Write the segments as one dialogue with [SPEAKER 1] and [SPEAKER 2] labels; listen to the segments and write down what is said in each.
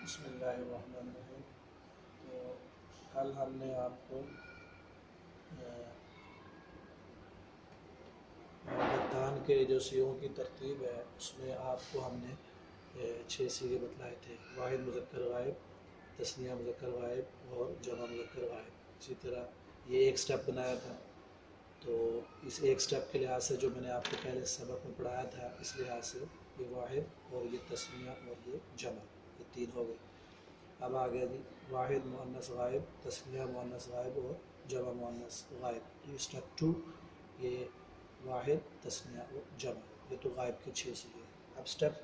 [SPEAKER 1] بسم اللہ الرحمن الرحیم۔ تو کل ہم نے آپ کو گردان کے جو سیغوں کی ترتیب ہے اس میں آپ کو ہم نے 6 سیغے بتلائے تھے: واحد مذکر غائب، تثنیہ مذکر غائب اور جمع مذکر غائب۔ اسی طرح یہ ایک سٹیپ بنایا تھا، تو اس ایک سٹیپ کے لحاظ سے جو میں نے آپ کو پہلے سبق میں پڑھایا تھا، اس لحاظ سے یہ واحد اور یہ تثنیہ اور یہ جمع، یہ تین ہو گئے۔ اب آ گیا جی واحد مؤنث غائب، تثنیہ مؤنث غائب اور جمع مؤنث غائب۔ یہ اسٹیپ 2، یہ واحد تثنیہ اور جمع، یہ تو غائب کے 6 سیغے ہیں۔ اب اسٹیپ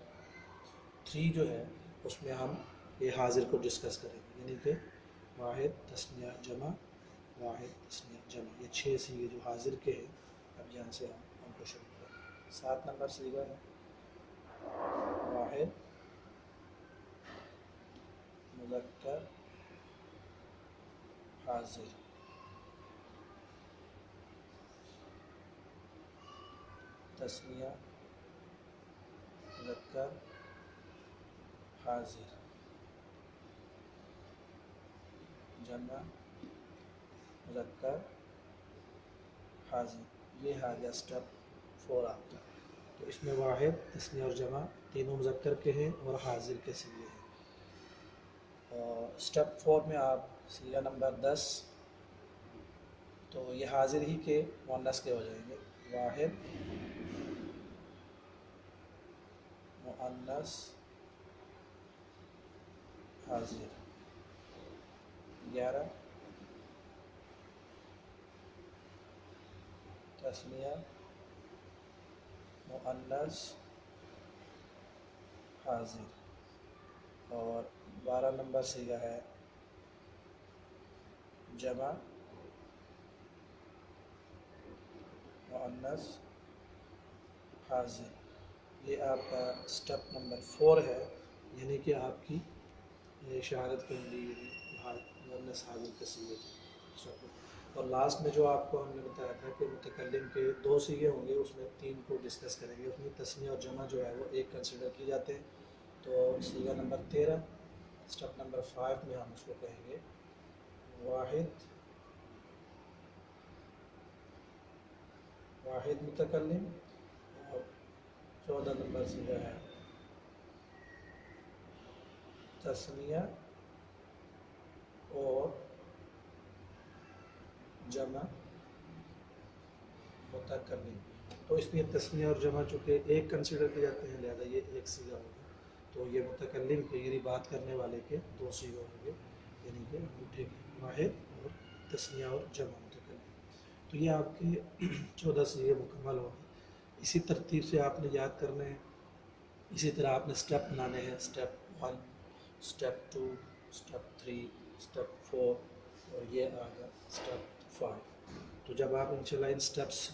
[SPEAKER 1] 3 جو ہے اس میں ہم یہ حاضر کو ڈسکس کریں گے، یعنی کہ واحد تثنیہ جمع، واحد تثنیہ جمع، یہ 6 سیغے جو حاضر کے ہیں۔ اب یہاں سے ہم ان کو شروع کریں گے۔ 7 نمبر سیغہ ہے واحد مذکر حاضر، تثنیہ مذکر حاضر، جمع مذکر حاضر۔ یہ آ گیا اسٹیپ 4 آپ کا۔ تو اس میں واحد تثنیہ اور جمع تینوں مذکر کے ہیں اور حاضر کے سیغے ہیں۔ اور اسٹیپ 4 میں آپ سیغہ نمبر 10، تو یہ حاضر ہی کے مؤنث کے ہو جائیں گے: واحد مؤنث حاضر، 11 تثنیہ مؤنث حاضر، اور 12 نمبر سیغہ ہے جمع مؤنث حاضر۔ یہ آپ کا اسٹیپ نمبر 4 ہے، یعنی کہ آپ کی شہادت کے لیے مؤنث حاضر کے سیغے تھے۔ اور لاسٹ میں جو آپ کو ہم نے بتایا تھا کہ متکلم کے 2 سیغے ہوں گے، اس میں 3 کو ڈسکس کریں گے، اس میں تثنیہ اور جمع جو ہے وہ ایک کنسیڈر کیے جاتے ہیں۔ تو سیغہ نمبر 13 اسٹیپ نمبر 5 میں ہم اس کو کہیں گے واحد متکلم، اور 14 نمبر سیغہ ہے تثنیہ اور جمع متکلم۔ تو اس میں تثنیہ اور جمع چونکہ ایک کنسیڈر کیے جاتے ہیں، لہذا یہ ایک سیغہ ہوگا۔ تو یہ متکلم کے یعنی بات کرنے والے کے 2 سیغے ہوں گے، یعنی کہ انگوٹھے کے واحد اور تثنیہ اور جمع متکلم۔ تو یہ آپ کے 14 سیغے مکمل ہوں گے۔ اسی ترتیب سے آپ نے یاد کرنا ہے، اسی طرح آپ نے اسٹیپ بنانے ہیں: اسٹیپ 1، اسٹیپ 2، اسٹیپ 3، اسٹیپ 4، اور یہ آ گیا اسٹیپ 5۔ تو جب آپ انشاءاللہ ان اسٹیپس